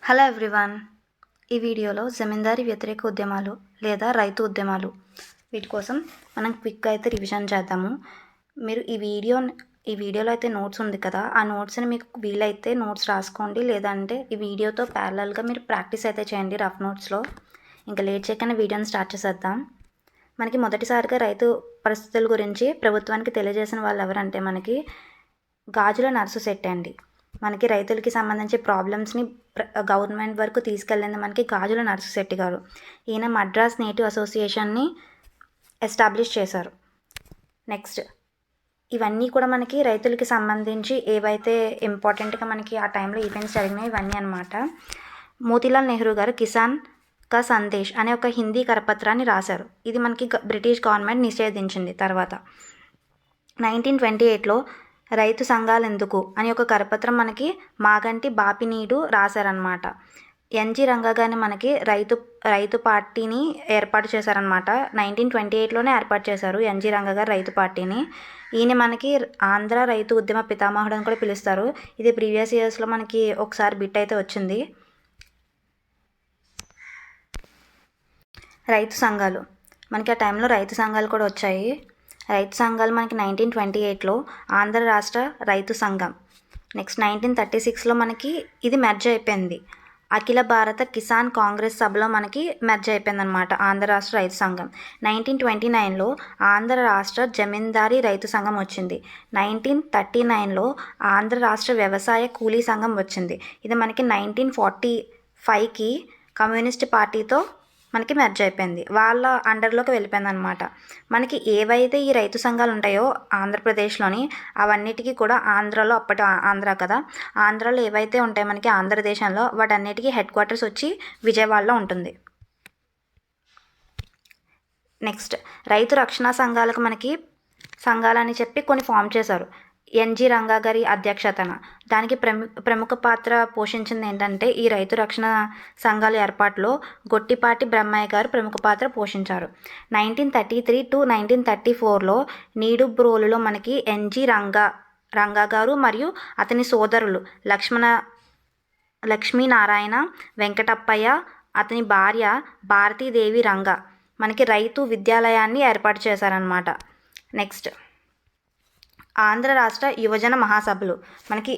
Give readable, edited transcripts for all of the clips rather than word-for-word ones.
Hello everyone. ఈ వీడియోలో జమీందారీ వ్యతిరేక ఉద్యమాలు లేదా రైతు ఉద్యమాలు వీటి కోసం మనం క్విక్గా అయితే రివిజన్ చేద్దాము. మీరు ఈ వీడియోలో అయితే నోట్స్ ఉంది కదా, ఆ నోట్స్ని మీకు వీలైతే నోట్స్ రాసుకోండి, లేదంటే ఈ వీడియోతో ప్యారలల్గా మీరు ప్రాక్టీస్ అయితే చేయండి రఫ్ నోట్స్లో. ఇంకా లేట్ చేయకుండా వీడియోని స్టార్ట్ చేసేద్దాం. మనకి మొదటిసారిగా రైతు పరిస్థితుల గురించి ప్రభుత్వానికి తెలియజేసిన వాళ్ళు ఎవరంటే మనకి గాజుల నర్సు శెట్టి అండి. మనకి రైతులకి సంబంధించి ప్రాబ్లమ్స్ని గవర్నమెంట్ వరకు తీసుకెళ్ళింది మనకి గాజుల నర్సు శెట్టి గారు. ఈయన మద్రాస్ నేటివ్ అసోసియేషన్ని ఎస్టాబ్లిష్ చేశారు. నెక్స్ట్ ఇవన్నీ కూడా మనకి రైతులకి సంబంధించి ఏవైతే ఇంపార్టెంట్గా మనకి ఆ టైంలో ఈవెంట్స్ జరిగినాయి ఇవన్నీ అనమాట. మోతీలాల్ నెహ్రూ గారు కిసాన్ కా సందేశ్ అనే ఒక హిందీ కరపత్రాన్ని రాశారు. ఇది మనకి బ్రిటిష్ గవర్నమెంట్ నిషేధించింది. తర్వాత 1928లో రైతు సంఘాలు ఎందుకు అని ఒక కరపత్రం మనకి మాగంటి బాపినీడు రాశారనమాట. ఎన్జి రంగా గారిని మనకి రైతు పార్టీని ఏర్పాటు చేశారనమాట. 1928లోనే ఏర్పాటు చేశారు ఎన్జి రంగా గారు రైతు పార్టీని. ఈయన మనకి ఆంధ్ర రైతు ఉద్యమ పితామహుడు అని కూడా పిలుస్తారు. ఇది ప్రీవియస్ ఇయర్స్లో మనకి ఒకసారి బిట్ అయితే వచ్చింది. రైతు సంఘాలు మనకి ఆ టైంలో రైతు సంఘాలు కూడా వచ్చాయి. రైతు సంఘాలు మనకి 1928లో ఆంధ్ర రాష్ట్ర రైతు సంఘం. నెక్స్ట్ 1936లో మనకి ఇది మెర్జ్ అయిపోయింది. అఖిల భారత కిసాన్ కాంగ్రెస్ సభలో మనకి మెర్జ్ అయిపోయింది అనమాట ఆంధ్ర రాష్ట్ర రైతు సంఘం. 1929లో ఆంధ్ర రాష్ట్ర జమీందారీ రైతు సంఘం వచ్చింది. 1939లో ఆంధ్ర రాష్ట్ర వ్యవసాయ కూలీ సంఘం వచ్చింది. ఇది మనకి 1945కి కమ్యూనిస్ట్ పార్టీతో మనకి మెర్జ్ అయిపోయింది, వాళ్ళ అండర్లోకి వెళ్ళిపోయింది అనమాట. మనకి ఏవైతే ఈ రైతు సంఘాలు ఉంటాయో ఆంధ్రప్రదేశ్లోని అవన్నిటికీ కూడా ఆంధ్రాలో, అప్పటి ఆంధ్ర కదా, ఆంధ్రాలో ఏవైతే ఉంటాయో మనకి ఆంధ్రదేశంలో వాటన్నిటికీ హెడ్ క్వార్టర్స్ వచ్చి విజయవాడలో ఉంటుంది. నెక్స్ట్ రైతు రక్షణ సంఘాలకు మనకి సంఘాలని చెప్పి కొన్ని ఫామ్ చేశారు ఎన్జి రంగా గారి అధ్యక్షతన. దానికి ప్రముఖ పాత్ర పోషించింది ఏంటంటే ఈ రైతు రక్షణ సంఘాల ఏర్పాటులో గొట్టిపాటి బ్రహ్మయ్య గారు ప్రముఖ పాత్ర పోషించారు. 1933 to 1934లో నీడుబ్రోలులో మనకి ఎన్జి రంగా గారు మరియు అతని సోదరులు లక్ష్మీనారాయణ వెంకటప్పయ్య, అతని భార్య భారతీదేవి రంగా మనకి రైతు విద్యాలయాన్ని ఏర్పాటు చేశారనమాట. నెక్స్ట్ ఆంధ్ర రాష్ట్ర యువజన మహాసభలు మనకి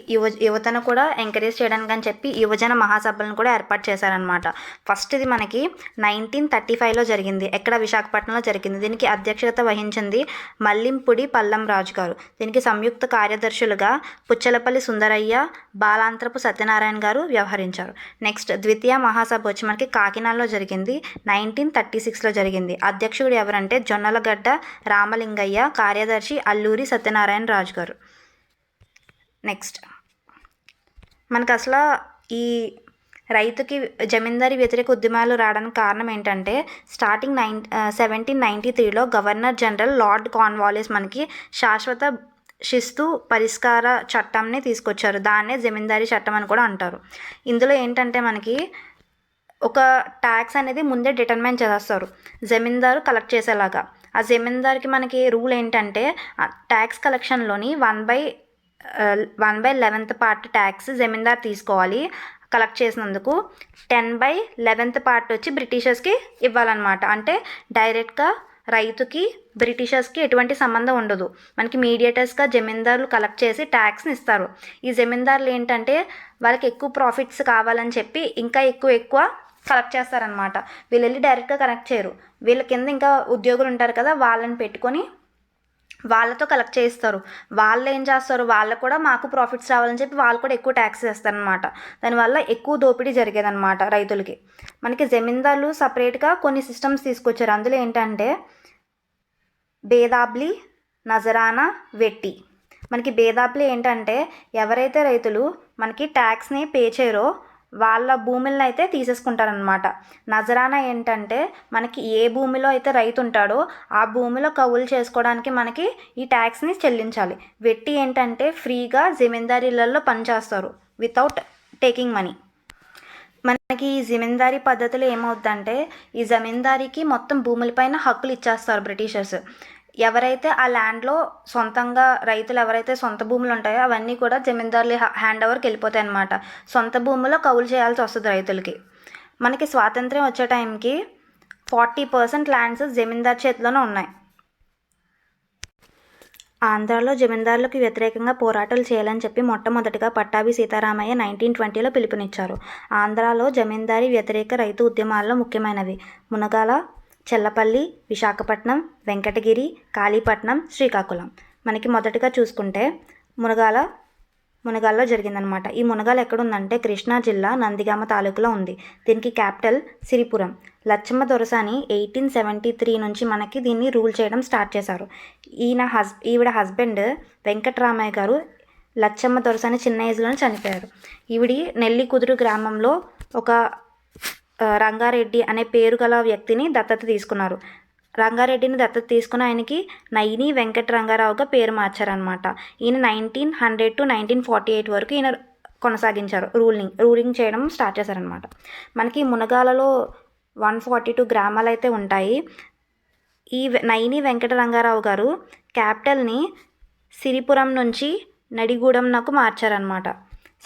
యువతను కూడా ఎంకరేజ్ చేయడానికి అని చెప్పి యువజన మహాసభలను కూడా ఏర్పాటు చేశారనమాట. ఫస్ట్ ఇది మనకి 1935లో జరిగింది. ఎక్కడ? విశాఖపట్నంలో జరిగింది. దీనికి అధ్యక్షత వహించింది మల్లింపుడి పల్లం రాజు గారు. దీనికి సంయుక్త కార్యదర్శులుగా పుచ్చలపల్లి సుందరయ్య, బాలాంత్రపు సత్యనారాయణ గారు వ్యవహరించారు. నెక్స్ట్ ద్వితీయ మహాసభ వచ్చి మనకి కాకినాడలో జరిగింది. 1936లో జరిగింది. అధ్యక్షుడు ఎవరంటే జొన్నలగడ్డ రామలింగయ్య, కార్యదర్శి అల్లూరి సత్యనారాయణ రాజు గారు. నెక్స్ట్ మనకు అసలు ఈ రైతుకి జమీందారీ వ్యతిరేక ఉద్యమాలు రావడానికి కారణం ఏంటంటే స్టార్టింగ్ 1793లో గవర్నర్ జనరల్ లార్డ్ కార్న్వాలిస్ మనకి శాశ్వత శిస్తు పరిష్కార చట్టంని తీసుకొచ్చారు. దాన్నే జమీందారీ చట్టం అని కూడా అంటారు. ఇందులో ఏంటంటే మనకి ఒక ట్యాక్స్ అనేది ముందే డిటర్మైన్ చేస్తారు జమీందారు కలెక్ట్ చేసేలాగా. ఆ జమీందార్కి మనకి రూల్ ఏంటంటే ట్యాక్స్ కలెక్షన్లోని 1/11th పార్ట్ ట్యాక్స్ జమీందార్ తీసుకోవాలి. కలెక్ట్ చేసినందుకు 10/11th పార్ట్ వచ్చి బ్రిటిషర్స్కి ఇవ్వాలన్నమాట. అంటే డైరెక్ట్గా రైతుకి బ్రిటిషర్స్కి ఎటువంటి సంబంధం ఉండదు. మనకి మీడియేటర్స్గా జమీందారులు కలెక్ట్ చేసి ట్యాక్స్ని ఇస్తారు. ఈ జమీందారులు ఏంటంటే వాళ్ళకి ఎక్కువ ప్రాఫిట్స్ కావాలని చెప్పి ఇంకా ఎక్కువ కలెక్ట్ చేస్తారనమాట. వీళ్ళు వెళ్ళి డైరెక్ట్గా కలెక్ట్ చేయరు. వీళ్ళ కింద ఇంకా ఉద్యోగులు ఉంటారు కదా, వాళ్ళని పెట్టుకొని వాళ్ళతో కలెక్ట్ చేస్తారు. వాళ్ళు ఏం చేస్తారు, వాళ్ళు కూడా మాకు ప్రాఫిట్స్ రావాలని చెప్పి వాళ్ళు కూడా ఎక్కువ ట్యాక్స్ వేస్తారనమాట. దానివల్ల ఎక్కువ దోపిడీ జరిగేదన్నమాట రైతులకి. మనకి జమీందారులు సపరేట్గా కొన్ని సిస్టమ్స్ తీసుకొచ్చారు. అందులో ఏంటంటే బేదాబ్లి, నజరానా, వెట్టి. మనకి బేదాబ్లి ఏంటంటే ఎవరైతే రైతులు మనకి ట్యాక్స్ని పే చేయరో వాళ్ళ భూములను అయితే తీసేసుకుంటారనమాట. నజరానా ఏంటంటే మనకి ఏ భూమిలో అయితే రైతు ఉంటాడో ఆ భూమిలో కౌలు చేసుకోవడానికి మనకి ఈ ట్యాక్స్ని చెల్లించాలి. వెట్టి ఏంటంటే ఫ్రీగా జమీందారీలలో పనిచేస్తారు వితౌట్ టేకింగ్ మనీ. మనకి ఈ జమీందారీ పద్ధతిలో ఏమవుతుందంటే ఈ జమీందారీకి మొత్తం భూములపైన హక్కులు ఇచ్చేస్తారు బ్రిటిషర్స్. ఎవరైతే ఆ ల్యాండ్లో సొంతంగా రైతులు ఎవరైతే సొంత భూములు ఉంటాయో అవన్నీ కూడా జమీందారులు హ్యాండ్ ఓవర్కి వెళ్ళిపోతాయి అన్నమాట. సొంత భూములో కౌలు చేయాల్సి వస్తుంది రైతులకి. మనకి స్వాతంత్ర్యం వచ్చే టైంకి 40% ల్యాండ్స్ జమీందార్ చేతిలోనే ఉన్నాయి. ఆంధ్రాలో జమీందారులకు వ్యతిరేకంగా పోరాటాలు చేయాలని చెప్పి మొట్టమొదటిగా పట్టాభి సీతారామయ్య 1920లో పిలుపునిచ్చారు. ఆంధ్రాలో జమీందారీ వ్యతిరేక రైతు ఉద్యమాల్లో ముఖ్యమైనవి మునగాల, చెల్లపల్లి, విశాఖపట్నం, వెంకటగిరి, కాళీపట్నం, శ్రీకాకుళం. మనకి మొదటగా చూసుకుంటే మునగాల్లో జరిగిందనమాట. ఈ మునగాల ఎక్కడుందంటే కృష్ణా జిల్లా నందిగామ తాలూకులో ఉంది. దీనికి క్యాపిటల్ సిరిపురం. లచ్చమ్మ దొరసాని 1873 నుంచి మనకి దీన్ని రూల్ చేయడం స్టార్ట్ చేశారు. ఈవిడ హస్బెండ్ వెంకటరామయ్య గారు లచ్చమ్మ దొరసాని చిన్న ఏజ్లోనే చనిపోయారు. ఈవిడి నెల్లికుదురు గ్రామంలో ఒక రంగారెడ్డి అనే పేరు గల వ్యక్తిని దత్తత తీసుకున్నారు. రంగారెడ్డిని దత్తత తీసుకుని ఆయనకి నైని వెంకట రంగారావుగా పేరు మార్చారనమాట. ఈయన 1900 to 1948 వరకు ఈయన కొనసాగించారు రూలింగ్ చేయడం స్టార్ట్ చేశారనమాట. మనకి మునగాలలో 142 గ్రామాలు అయితే ఉంటాయి. ఈ నైని వెంకట రంగారావు గారు క్యాపిటల్ని సిరిపురం నుంచి నడిగూడెంకు మార్చారనమాట.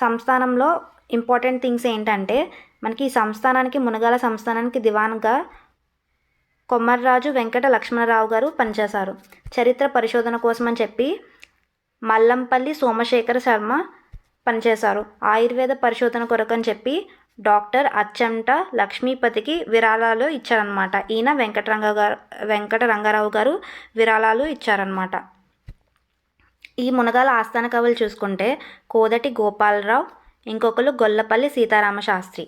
సంస్థానంలో ఇంపార్టెంట్ థింగ్స్ ఏంటంటే మనకి ఈ సంస్థానానికి మునగాల సంస్థానానికి దివాన్గా కొమ్మర్రాజు వెంకట లక్ష్మణరావు గారు పనిచేశారు. చరిత్ర పరిశోధన కోసం అని చెప్పి మల్లంపల్లి సోమశేఖర శర్మ పనిచేశారు. ఆయుర్వేద పరిశోధన కొరకు అని చెప్పి డాక్టర్ అచ్చంట లక్ష్మీపతికి విరాళాలు ఇచ్చారనమాట. ఈయన వెంకట రంగారావు గారు విరాళాలు ఇచ్చారనమాట. ఈ మునగాల ఆస్థాన కవులు చూసుకుంటే కోదటి గోపాలరావు, ఇంకొకరు గొల్లపల్లి సీతారామ శాస్త్రి.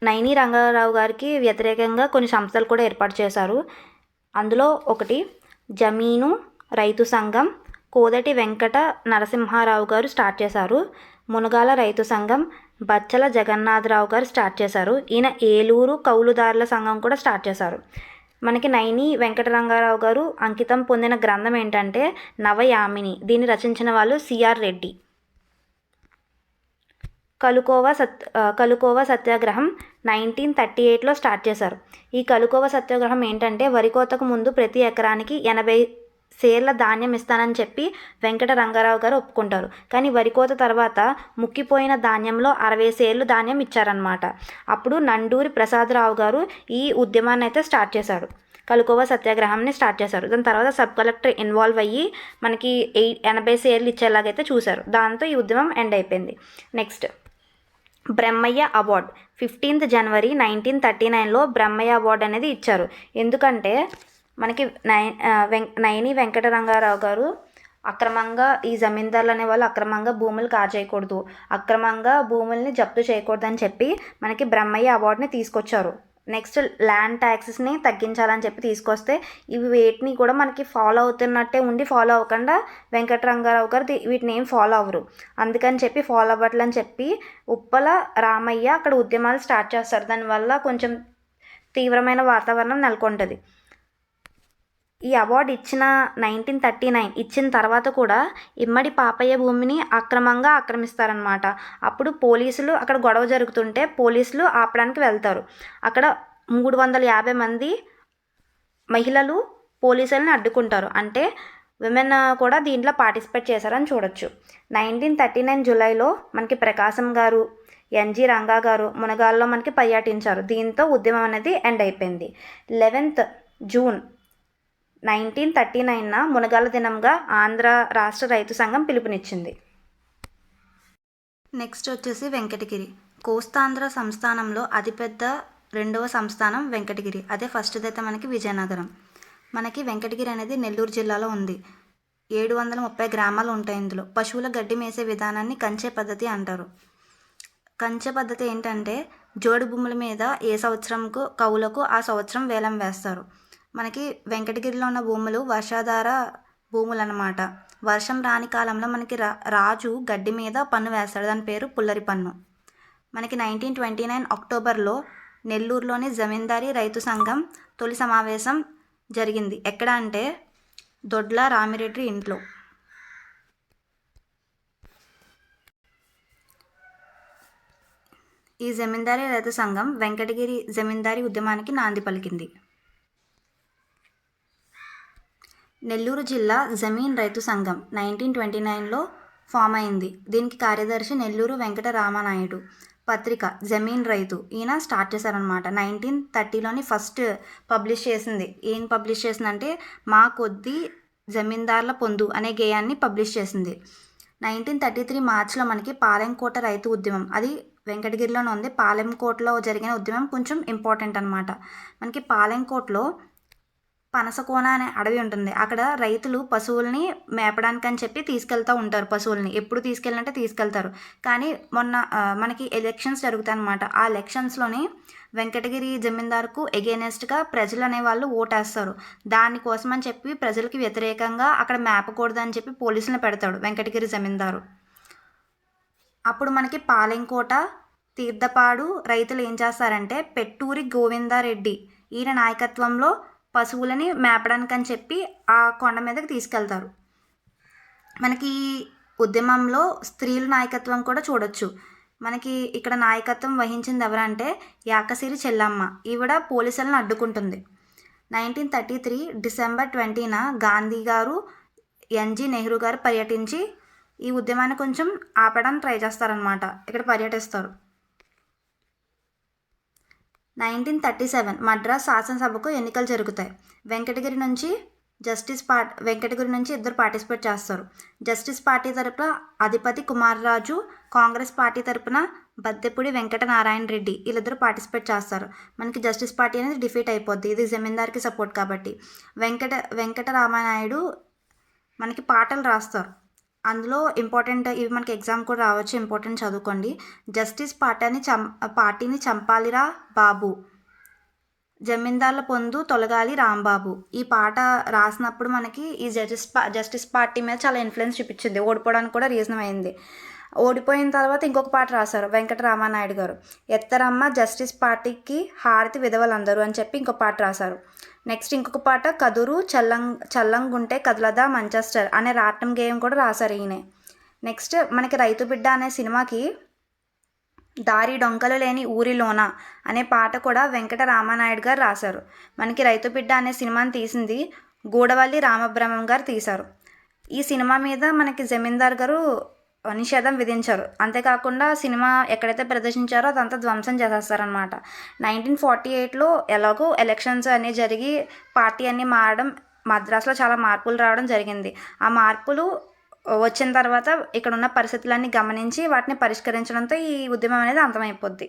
నైని రంగారావు గారికి వ్యతిరేకంగా కొన్ని సంస్థలు కూడా ఏర్పాటు చేశారు. అందులో ఒకటి జమీను రైతు సంఘం, కోదటి వెంకట నరసింహారావు గారు స్టార్ట్ చేశారు. మునగాల రైతు సంఘం బచ్చల జగన్నాథరావు గారు స్టార్ట్ చేశారు. ఈయన ఏలూరు కౌలుదారుల సంఘం కూడా స్టార్ట్ చేశారు. మనకి నైని వెంకట రంగారావు గారు అంకితం పొందిన గ్రంథం ఏంటంటే నవయామిని. దీన్ని రచించిన వాళ్ళు సిఆర్ రెడ్డి. కలుకోవ సత్యాగ్రహం 1938లో స్టార్ట్ చేశారు. ఈ కలుకోవ సత్యాగ్రహం ఏంటంటే వరి కోతకు ముందు ప్రతి ఎకరానికి 80 సేర్ల ధాన్యం ఇస్తానని చెప్పి వెంకట రంగారావు గారు ఒప్పుకుంటారు. కానీ వరి కోత తర్వాత ముక్కిపోయిన ధాన్యంలో 60 సేర్లు ధాన్యం ఇచ్చారనమాట. అప్పుడు నండూరి ప్రసాదరావు గారు ఈ ఉద్యమాన్ని అయితే స్టార్ట్ చేశారు. కలుకోవ సత్యాగ్రహాన్ని స్టార్ట్ చేశారు. దాని తర్వాత సబ్ కలెక్టర్ ఇన్వాల్వ్ అయ్యి మనకి 80 సేర్లు ఇచ్చేలాగైతే చూశారు. దాంతో ఈ ఉద్యమం ఎండ్ అయిపోయింది. Next Brahmayya award 15th January 1939లో బ్రహ్మయ్య అవార్డు అనేది ఇచ్చారు. ఎందుకంటే మనకి నైని వెంకట రంగారావు గారు అక్రమంగా ఈ జమీందారులు అనే వాళ్ళు అక్రమంగా భూములు కాజేయకూడదు, అక్రమంగా భూముల్ని జప్తు చేయకూడదు అని చెప్పి మనకి బ్రహ్మయ్య అవార్డుని తీసుకొచ్చారు. నెక్స్ట్ ల్యాండ్ ట్యాక్సెస్ని తగ్గించాలని చెప్పి తీసుకొస్తే ఇవి వేటిని కూడా మనకి ఫాలో అవుతున్నట్టే ఉండి ఫాలో అవ్వకుండా వెంకట రంగారావు గారు వీటిని ఏం ఫాలో అవ్వరు. అందుకని చెప్పి ఫాలో అవ్వట్లని చెప్పి ఉప్పల రామయ్య అక్కడ ఉద్యమాలు స్టార్ట్ చేస్తారు. దానివల్ల కొంచెం తీవ్రమైన వాతావరణం నెలకొంటుంది. ఈ అవార్డు 1939 ఇచ్చిన తర్వాత కూడా ఇమ్మడి పాపయ్య భూమిని అక్రమంగా ఆక్రమిస్తారనమాట. అప్పుడు పోలీసులు అక్కడ గొడవ జరుగుతుంటే పోలీసులు ఆపడానికి వెళ్తారు. అక్కడ 350 మంది మహిళలు పోలీసులను అడ్డుకుంటారు. అంటే విమెన్ కూడా దీంట్లో పార్టిసిపేట్ చేశారని చూడొచ్చు. 1939 జూలైలో మనకి ప్రకాశం గారు, ఎన్జి రంగా గారు మునగాల్లో మనకి పర్యటించారు. దీంతో ఉద్యమం అనేది ఎండ్ అయిపోయింది. 11th June 1939 మునగాల దినంగా ఆంధ్ర రాష్ట్ర రైతు సంఘం పిలుపునిచ్చింది. నెక్స్ట్ వచ్చేసి వెంకటగిరి. కోస్తాంధ్ర సంస్థానంలో అతిపెద్ద రెండవ సంస్థానం వెంకటగిరి. అదే ఫస్ట్ది అయితే మనకి విజయనగరం. మనకి వెంకటగిరి అనేది నెల్లూరు జిల్లాలో ఉంది. 730 గ్రామాలు ఉంటాయి ఇందులో. పశువుల గడ్డి మేసే విధానాన్ని కంచె పద్ధతి అంటారు. కంచె పద్ధతి ఏంటంటే జోడు భూముల మీద ఏ సంవత్సరంకు కవులకు ఆ సంవత్సరం వేలం వేస్తారు. మనకి వెంకటగిరిలో ఉన్న భూములు వర్షాధార భూములు అన్నమాట. వర్షం రాని కాలంలో మనకి రాజు గడ్డి మీద పన్ను వేస్తాడు. దాని పేరు పుల్లరి పన్ను. మనకి 1929 అక్టోబర్లో నెల్లూరులోని జమీందారీ రైతు సంఘం తొలి సమావేశం జరిగింది. ఎక్కడ అంటే దొడ్ల రామిరెడ్డి ఇంట్లో. ఈ జమీందారీ రైతు సంఘం వెంకటగిరి జమీందారీ ఉద్యమానికి నాంది పలికింది. నెల్లూరు జిల్లా జమీన్ రైతు సంఘం 1929లో ఫామ్ అయింది. దీనికి కార్యదర్శి నెల్లూరు వెంకట రామనాయుడు. పత్రిక జమీన్ రైతు ఈయన స్టార్ట్ చేశారనమాట. 1930లోని ఫస్ట్ పబ్లిష్ చేసింది. ఏం పబ్లిష్ చేసిందంటే మా కొద్ది జమీందార్ల పొందు అనే గేయాన్ని పబ్లిష్ చేసింది. 1933 మార్చిలో మనకి పాలెంకోట రైతు ఉద్యమం, అది వెంకటగిరిలోనే ఉంది. పాలెంకోటలో జరిగిన ఉద్యమం కొంచెం ఇంపార్టెంట్ అనమాట. మనకి పాలెంకోటలో పనసకోన అనే అడవి ఉంటుంది. అక్కడ రైతులు పశువుల్ని మేపడానికి అని చెప్పి తీసుకెళ్తూ ఉంటారు. పశువుల్ని ఎప్పుడు తీసుకెళ్ళినట్టే తీసుకెళ్తారు. కానీ మొన్న మనకి ఎలక్షన్స్ జరుగుతాయి అనమాట. ఆ ఎలక్షన్స్లోని వెంకటగిరి జమీందారుకు ఎగెనెస్ట్గా ప్రజలు అనేవాళ్ళు ఓటేస్తారు. దానికోసం అని చెప్పి ప్రజలకి వ్యతిరేకంగా అక్కడ మేపకూడదు అని చెప్పి పోలీసులను పెడతాడు వెంకటగిరి జమీందారు. అప్పుడు మనకి పాలెంకోట, తీర్థపాడు రైతులు ఏం చేస్తారంటే పెట్టూరి గోవిందారెడ్డి ఈయన నాయకత్వంలో పశువులని మేపడానికి అని చెప్పి ఆ కొండ మీదకి తీసుకెళ్తారు. మనకి ఉద్యమంలో స్త్రీల నాయకత్వం కూడా చూడొచ్చు. మనకి ఇక్కడ నాయకత్వం వహించింది ఎవరంటే యాకసిరి చెల్లమ్మ. ఈవిడ పోలీసులను అడ్డుకుంటుంది. 1933 డిసెంబర్ 20న గాంధీ గారు, ఎన్జి నెహ్రూ గారు పర్యటించి ఈ ఉద్యమాన్ని కొంచెం ఆపడానికి ట్రై చేస్తారనమాట. ఇక్కడ పర్యటిస్తారు. 1937 మద్రాస్ శాసనసభకు ఎన్నికలు జరుగుతాయి. వెంకటగిరి నుంచి ఇద్దరు పార్టిసిపేట్ చేస్తారు. జస్టిస్ పార్టీ తరపున అధిపతి కుమారరాజు, కాంగ్రెస్ పార్టీ తరపున బద్దెపూడి వెంకటనారాయణ రెడ్డి వీళ్ళిద్దరు పార్టిసిపేట్ చేస్తారు. మనకి జస్టిస్ పార్టీ అనేది డిఫీట్ అయిపోద్ది. ఇది జమీందార్కి సపోర్ట్ కాబట్టి. వెంకటరామనాయుడు మనకి పాటలు రాస్తారు. అందులో ఇంపార్టెంట్ ఇవి మనకి ఎగ్జామ్ కూడా రావచ్చు, ఇంపార్టెంట్ చదువుకోండి. జస్టిస్ పార్టీని చంపాలిరా బాబు, జమీందార్ల పొందు తొలగాలి రాంబాబు. ఈ పాట రాసినప్పుడు మనకి ఈ జస్టిస్ పార్టీ మీద చాలా ఇన్ఫ్లుయెన్స్ చూపించింది. ఓడిపోవడానికి కూడా రీజన్ అయింది. ఓడిపోయిన తర్వాత ఇంకొక పాట రాశారు వెంకటరామనాయుడు గారు. ఎత్తరమ్మ జస్టిస్ పార్టీకి హారతి విధవలందరూ అని చెప్పి ఇంకో పాట రాశారు. నెక్స్ట్ ఇంకొక పాట కదురు చల్లంగుంటే కదలదా మంచెస్టర్ అనే రాట్నం గేయం కూడా రాశారు ఈయనే. నెక్స్ట్ మనకి రైతు బిడ్డ అనే సినిమాకి దారి డొంకలు లేని ఊరిలోన అనే పాట కూడా వెంకటరామనాయుడు గారు రాశారు. మనకి రైతు బిడ్డ అనే సినిమాని తీసింది గూడవల్లి రామబ్రహ్మం గారు తీశారు. ఈ సినిమా మీద మనకి జమీందార్ గారు నిషేధం విధించారు. అంతేకాకుండా సినిమా ఎక్కడైతే ప్రదర్శించారో అదంతా ధ్వంసం చేసేస్తారనమాట. 1948లో ఎలాగో ఎలక్షన్స్ అన్నీ జరిగి పార్టీ అన్నీ మారడం, మద్రాసులో చాలా మార్పులు రావడం జరిగింది. ఆ మార్పులు వచ్చిన తర్వాత ఇక్కడ ఉన్న పరిస్థితులన్నీ గమనించి వాటిని పరిష్కరించడంతో ఈ ఉద్యమం అనేది అంతమైపోద్ది.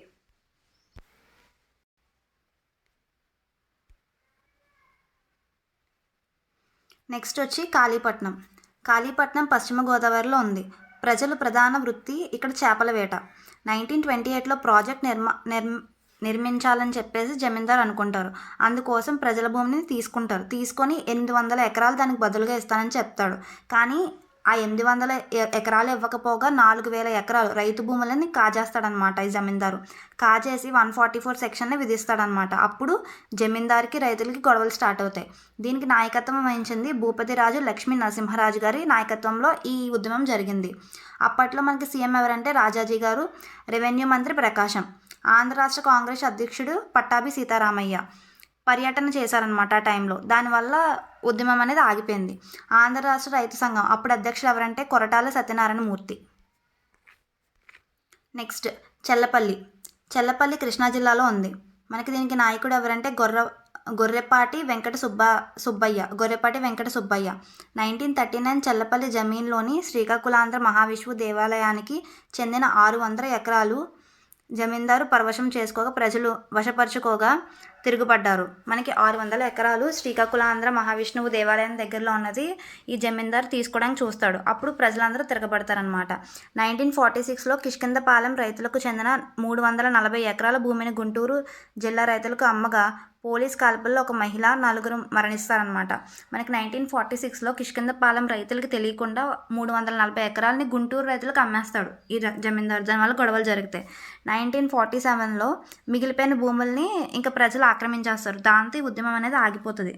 నెక్స్ట్ వచ్చి కాళీపట్నం పశ్చిమ గోదావరిలో ఉంది. ప్రజలు ప్రధాన వృత్తి ఇక్కడ చేపల వేట. 1928లో ప్రాజెక్ట్ నిర్మించాలని చెప్పేసి జమీందార్ అనుకుంటారు. అందుకోసం ప్రజల భూమిని తీసుకొని 800 ఎకరాలు దానికి బదులుగా ఇస్తానని చెప్తాడు. కానీ ఆ 800 ఎకరాలు ఇవ్వకపోగా 4000 ఎకరాలు రైతు భూములని కాజేస్తాడనమాట ఈ జమీందారు. కాజేసి 144 సెక్షన్ని విధిస్తాడనమాట. అప్పుడు జమీందార్కి రైతులకి గొడవలు స్టార్ట్ అవుతాయి. దీనికి నాయకత్వం వహించింది భూపతిరాజు లక్ష్మీ నరసింహరాజు గారి నాయకత్వంలో ఈ ఉద్యమం జరిగింది. అప్పట్లో మనకి సీఎం ఎవరంటే రాజాజీ గారు, రెవెన్యూ మంత్రి ప్రకాశం, ఆంధ్ర రాష్ట్ర కాంగ్రెస్ అధ్యక్షుడు పట్టాభి సీతారామయ్య పర్యటన చేశారనమాట ఆ టైంలో. దానివల్ల ఉద్యమం అనేది ఆగిపోయింది. ఆంధ్ర రాష్ట్ర రైతు సంఘం అప్పుడు అధ్యక్షుడు ఎవరంటే కొరటాల సత్యనారాయణ మూర్తి. నెక్స్ట్ చెల్లపల్లి కృష్ణా జిల్లాలో ఉంది. మనకి దీనికి నాయకుడు ఎవరంటే గొర్రెపాటి వెంకట సుబ్బయ్య. 1939 చెల్లపల్లి జమీన్లోని శ్రీకాకుళాంధ్ర మహావిష్ణువు దేవాలయానికి చెందిన 600 ఎకరాలు జమీందారు పరవశం చేసుకోగా ప్రజలు వశపరుచుకోగా తిరుగుబడ్డారు. మనకి 600 ఎకరాలు శ్రీకాకుళాంధ్ర మహావిష్ణువు దేవాలయం దగ్గరలో ఉన్నది ఈ జమీందారు తీసుకోవడానికి చూస్తాడు. అప్పుడు ప్రజలందరూ తిరగబడతారనమాట. 1946లో కిష్కిందపాలెం రైతులకు చెందిన 340 ఎకరాల భూమిని గుంటూరు జిల్లా రైతులకు అమ్మగా పోలీస్ కాల్పుల్లో ఒక మహిళ, 4 మరణిస్తారనమాట. మనకి 1946లో కిష్కిందపాలెం రైతులకి తెలియకుండా 340 ఎకరాలని గుంటూరు రైతులకు అమ్మేస్తాడు ఈ జమీందారు. దానివల్ల గొడవలు జరుగుతాయి. 1947లో మిగిలిపోయిన భూముల్ని ఇంకా ప్రజలు ఆక్రమించేస్తారు. దాంతో ఈ ఉద్యమం అనేది ఆగిపోతుంది.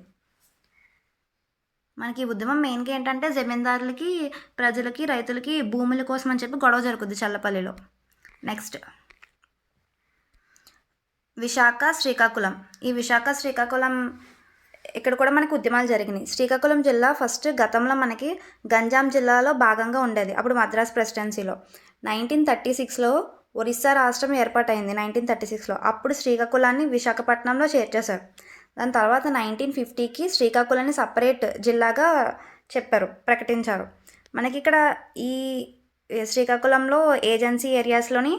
మనకి ఈ ఉద్యమం మెయిన్గా ఏంటంటే జమీందారులకి, ప్రజలకి, రైతులకి భూముల కోసం అని చెప్పి గొడవ జరుగుతుంది చల్లపల్లిలో. నెక్స్ట్ శ్రీకాకుళం. ఈ శ్రీకాకుళం ఇక్కడ కూడా మనకి ఉద్యమాలు జరిగినాయి. శ్రీకాకుళం జిల్లా ఫస్ట్ గతంలో మనకి గంజాం జిల్లాలో భాగంగా ఉండేది, అప్పుడు మద్రాస్ ప్రెసిడెన్సీలో. 1936లో ఒరిస్సా రాష్ట్రం ఏర్పాటైంది 1936లో. అప్పుడు శ్రీకాకుళాన్ని విశాఖపట్నంలో చేర్చేశారు. దాని తర్వాత 1950కి శ్రీకాకుళాన్ని సపరేట్ జిల్లాగా ప్రకటించారు. మనకి ఇక్కడ ఈ శ్రీకాకుళంలో ఏజెన్సీ ఏరియాస్లోని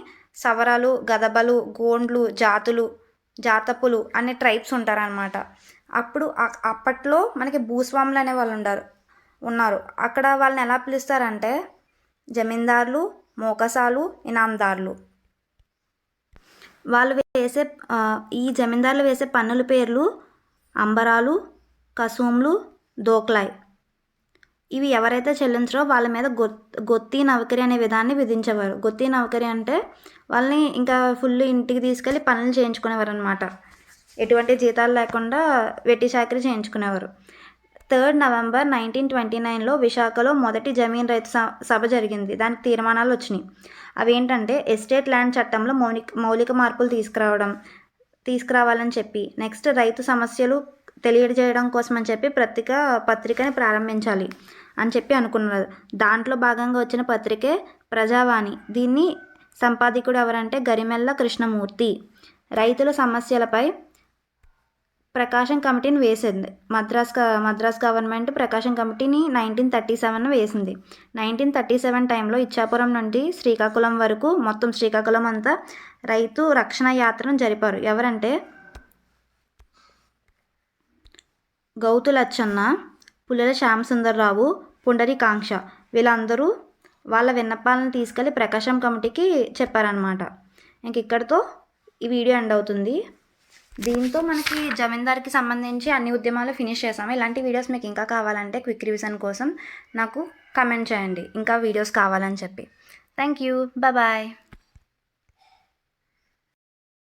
సవరాలు, గదబలు, గోండ్లు, జాతపులు అనే ట్రైబ్స్ ఉంటారనమాట. అప్పట్లో మనకి భూస్వాములు అనే వాళ్ళు ఉన్నారు. అక్కడ వాళ్ళని ఎలా పిలుస్తారంటే జమీందారులు, మోకసాలు, ఇనాందారులు. ఈ జమీందారులు వేసే పన్నుల పేర్లు అంబరాలు, కసూమ్లు, దోక్లాయ్. ఇవి ఎవరైతే చెల్లించరో వాళ్ళ మీద గొత్తి నౌకరీ అనే విధాన్ని విధించేవారు. గొత్తి నౌకరీ అంటే వాళ్ళని ఇంకా ఫుల్ ఇంటికి తీసుకెళ్ళి పనులు చేయించుకునేవారు అనమాట. ఎటువంటి జీతాలు లేకుండా వెట్టి చాకరీ చేయించుకునేవారు. 3 నవంబర్ 1929లో విశాఖలో మొదటి జమీన్ రైతు సభ జరిగింది. దానికి తీర్మానాలు వచ్చినాయి. అవి ఏంటంటే ఎస్టేట్ ల్యాండ్ చట్టంలో మౌలిక మార్పులు తీసుకురావాలని చెప్పి, నెక్స్ట్ రైతు సమస్యలు తెలియజేయడం కోసం అని చెప్పి పత్రికని ప్రారంభించాలి అని చెప్పి అనుకున్నారు. దాంట్లో భాగంగా వచ్చిన పత్రికే ప్రజావాణి. దీన్ని సంపాదకుడు ఎవరంటే గరిమెల్ల కృష్ణమూర్తి. రైతుల సమస్యలపై ప్రకాశం కమిటీని వేసింది. మద్రాస్ గవర్నమెంట్ ప్రకాశం కమిటీని 1937 వేసింది. 1937 టైంలో ఇచ్చాపురం నుండి శ్రీకాకుళం వరకు మొత్తం శ్రీకాకుళం అంతా రైతు రక్షణ యాత్రను జరిపారు. ఎవరంటే గౌతు లచ్చన్న, పుల్లెల శ్యామసుందర్రావు, పుండరీకాంక్ష. వీళ్ళందరూ వాళ్ళ విన్నపాలను తీసుకెళ్ళి ప్రకాశం కమిటీకి చెప్పారనమాట. ఇంక ఇక్కడితో ఈ వీడియో ఎండ్ అవుతుంది. దీంతో మనకి జమీందార్కి సంబంధించి అన్ని ఉద్యమాలు ఫినిష్ చేసాము. ఇలాంటి వీడియోస్ మీకు ఇంకా కావాలంటే క్విక్ రివిజన్ కోసం నాకు కమెంట్ చేయండి, ఇంకా వీడియోస్ కావాలని చెప్పి. Thank you, bye.